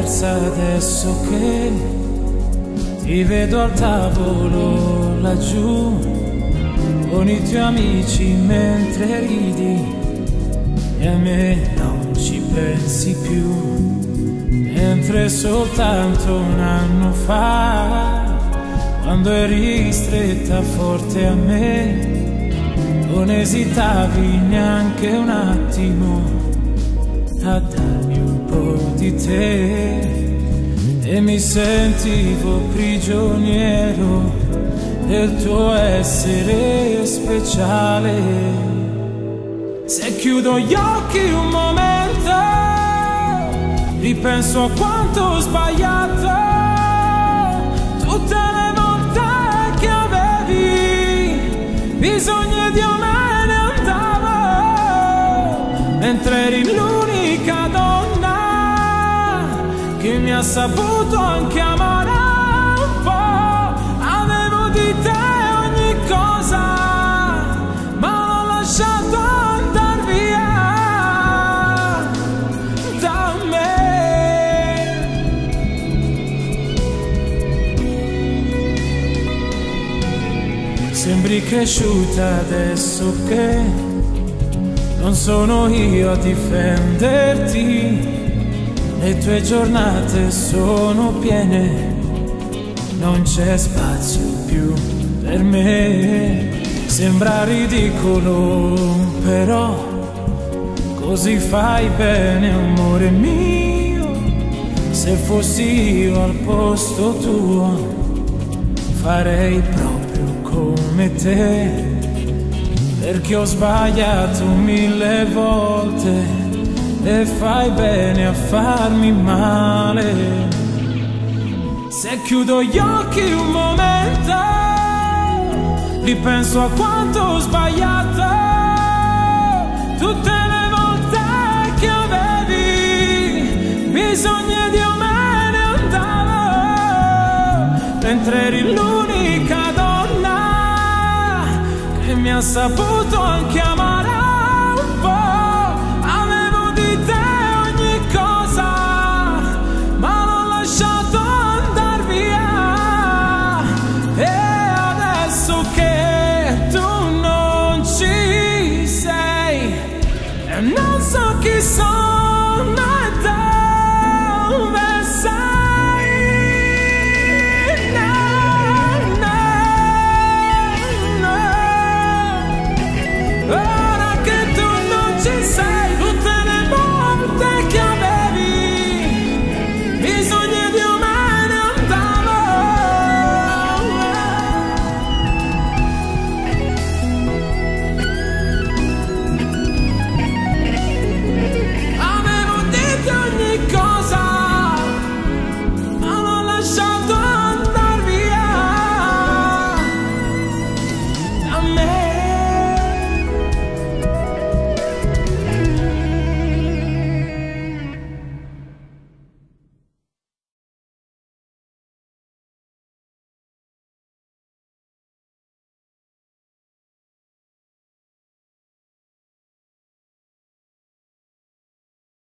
diversa adesso che ti vedo al tavolo laggiù con i tuoi amici mentre ridi e a me non ci pensi più, mentre soltanto un anno fa, quando eri stretta forte a me, non esitavi neanche un attimo a darmi un po' di te, e mi sentivo prigioniero del tuo essere speciale. Se chiudo gli occhi un momento, ripenso a quanto ho sbagliato, tutte le volte che avevi bisogno di me ne andavo, mentre eri l'unica donna che mi ha saputo anche amare un po'. Avevo di te ogni cosa, ma l'ho lasciato andar via da me. Sembri cresciuta adesso che non sono io a difenderti. Le tue giornate sono piene, non c'è spazio più per me. Sembra ridicolo, però così fai bene, amore mio. Se fossi io al posto tuo, farei proprio come te, perché ho sbagliato 1000 volte e fai bene a farmi male. Se chiudo gli occhi un momento, ripenso a quanto ho sbagliato, tutte le volte che avevi bisogno di me ne andavo, mentre eri l'unica donna che mi ha saputo anche amare